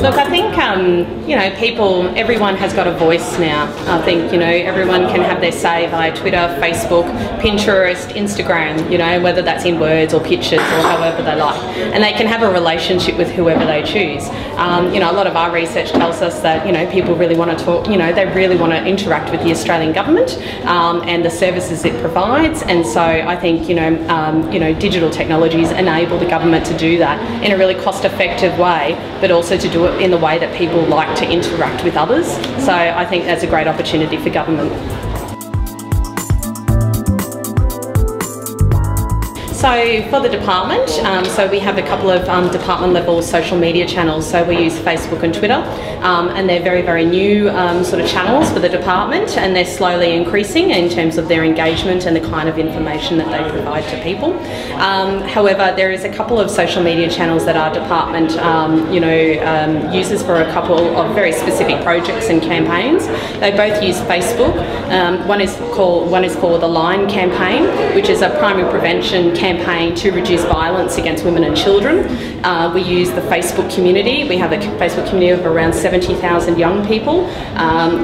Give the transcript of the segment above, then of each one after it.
Look, I think, you know, everyone has got a voice now. I think, you know, everyone can have their say via Twitter, Facebook, Pinterest, Instagram, you know, whether that's in words or pictures or however they like. And they can have a relationship with whoever they choose. You know, a lot of our research tells us that, you know, people really want to talk, you know, they really want to interact with the Australian government and the services it provides. And so I think, you know, digital technologies enable the government to do that in a really cost-effective way, but also to do it in the way that people like to interact with others. So I think that's a great opportunity for government. So for the department, so we have a couple of department level social media channels. So we use Facebook and Twitter, and they're very, very new sort of channels for the department, and they're slowly increasing in terms of their engagement and the kind of information that they provide to people. However, there is a couple of social media channels that our department uses for a couple of very specific projects and campaigns. They both use Facebook. One is for the Line campaign, which is a primary prevention campaign to reduce violence against women and children. We use the Facebook community. We have a Facebook community of around 70,000 young people,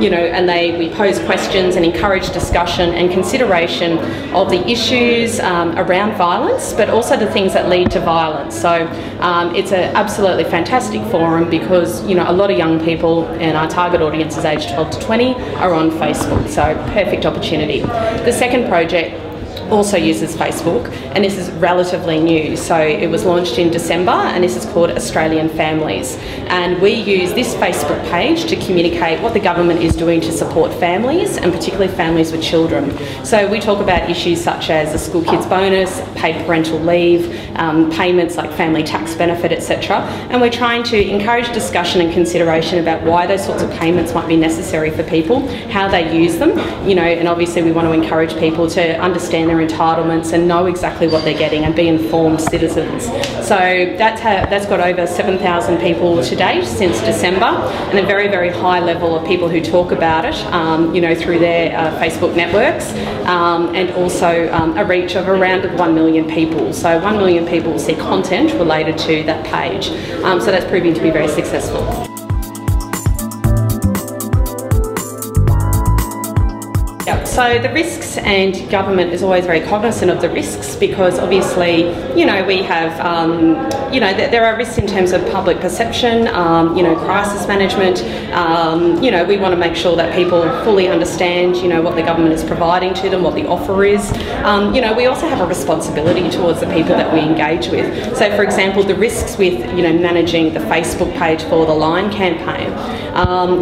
you know, and we pose questions and encourage discussion and consideration of the issues around violence, but also the things that lead to violence. So it's an absolutely fantastic forum because, you know, a lot of young people, and our target audience is aged 12 to 20, are on Facebook. So perfect opportunity. The second project also uses Facebook, and this is relatively new. So it was launched in December, and this is called Australian Families. And we use this Facebook page to communicate what the government is doing to support families, and particularly families with children. So we talk about issues such as the school kids bonus, paid parental leave, payments like family tax benefit, etc. And we're trying to encourage discussion and consideration about why those sorts of payments might be necessary for people, how they use them, you know, and obviously we want to encourage people to understand their entitlements and know exactly what they're getting and be informed citizens. So that's got over 7,000 people to date since December, and a very, very high level of people who talk about it, you know, through their Facebook networks, and also a reach of around 1 million people. So 1 million people see content related to that page. So that's proving to be very successful. So the risks, and government is always very cognizant of the risks, because obviously, you know, we have, you know, there are risks in terms of public perception, you know, crisis management. You know, we want to make sure that people fully understand, you know, what the government is providing to them, what the offer is. You know, we also have a responsibility towards the people that we engage with. So, for example, the risks with, you know, managing the Facebook page for the Line campaign,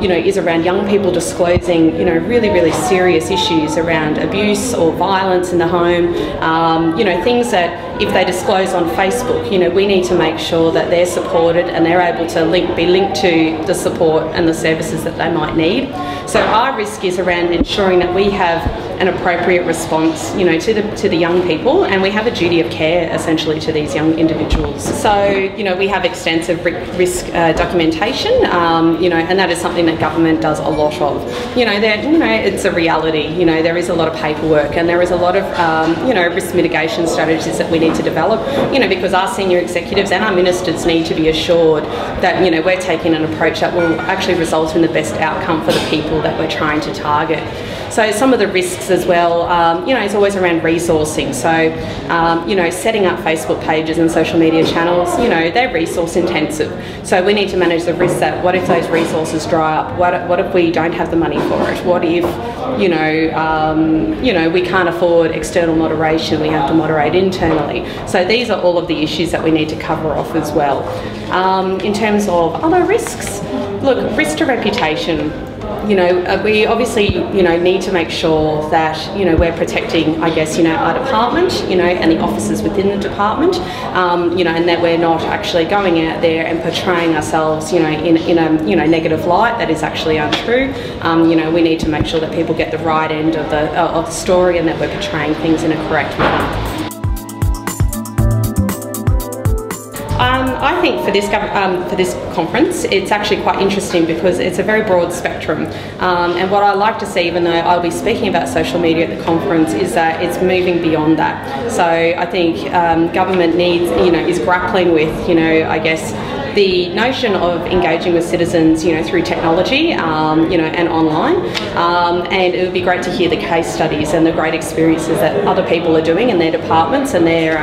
you know, is around young people disclosing, you know, really, really serious issues around abuse or violence in the home, you know, things that if they disclose on Facebook, you know, we need to make sure that they're supported and they're able to be linked to the support and the services that they might need. So our risk is around ensuring that we have an appropriate response, you know, to the young people, and we have a duty of care essentially to these young individuals. So, you know, we have extensive risk documentation, you know, and that is something that government does a lot of. You know, it's a reality. You know, there is a lot of paperwork, and there is a lot of, you know, risk mitigation strategies that we need to develop. You know, because our senior executives and our ministers need to be assured that, you know, we're taking an approach that will actually result in the best outcome for the people that we're trying to target. So some of the risks as well, you know, is always around resourcing. So, you know, setting up Facebook pages and social media channels, you know, they're resource intensive. So we need to manage the risk that what if those resources dry up? What if we don't have the money for it? What if, you know, we can't afford external moderation, we have to moderate internally. So these are all of the issues that we need to cover off as well. In terms of other risks, look, risk to reputation. You know, we obviously, you know, need to make sure that, you know, we're protecting, I guess, you know, our department, you know, and the officers within the department, you know, and that we're not actually going out there and portraying ourselves, you know, in a, you know, negative light that is actually untrue. You know, we need to make sure that people get the right end of the story, and that we're portraying things in a correct manner. I think for this conference, it's actually quite interesting because it's a very broad spectrum. And what I like to see, even though I'll be speaking about social media at the conference, is that it's moving beyond that. So I think government needs, is grappling with, I guess, the notion of engaging with citizens, through technology, and online. And it would be great to hear the case studies and the great experiences that other people are doing in their departments and their,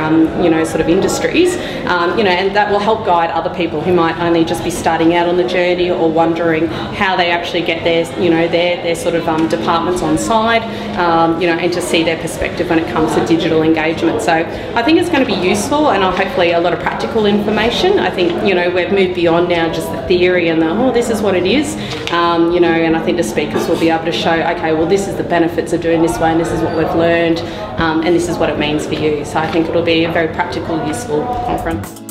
sort of industries, and that will help guide other people who might only just be starting out on the journey or wondering how they actually get their, their sort of departments on side, and to see their perspective when it comes to digital engagement. So I think it's going to be useful, and hopefully a lot of practical information. I think, we've moved beyond now just the theory and this is what it is, and I think the speakers will be able to show, okay, well, this is the benefits of doing this way, and this is what we've learned, and this is what it means for you. So I think it'll be a very practical, useful conference.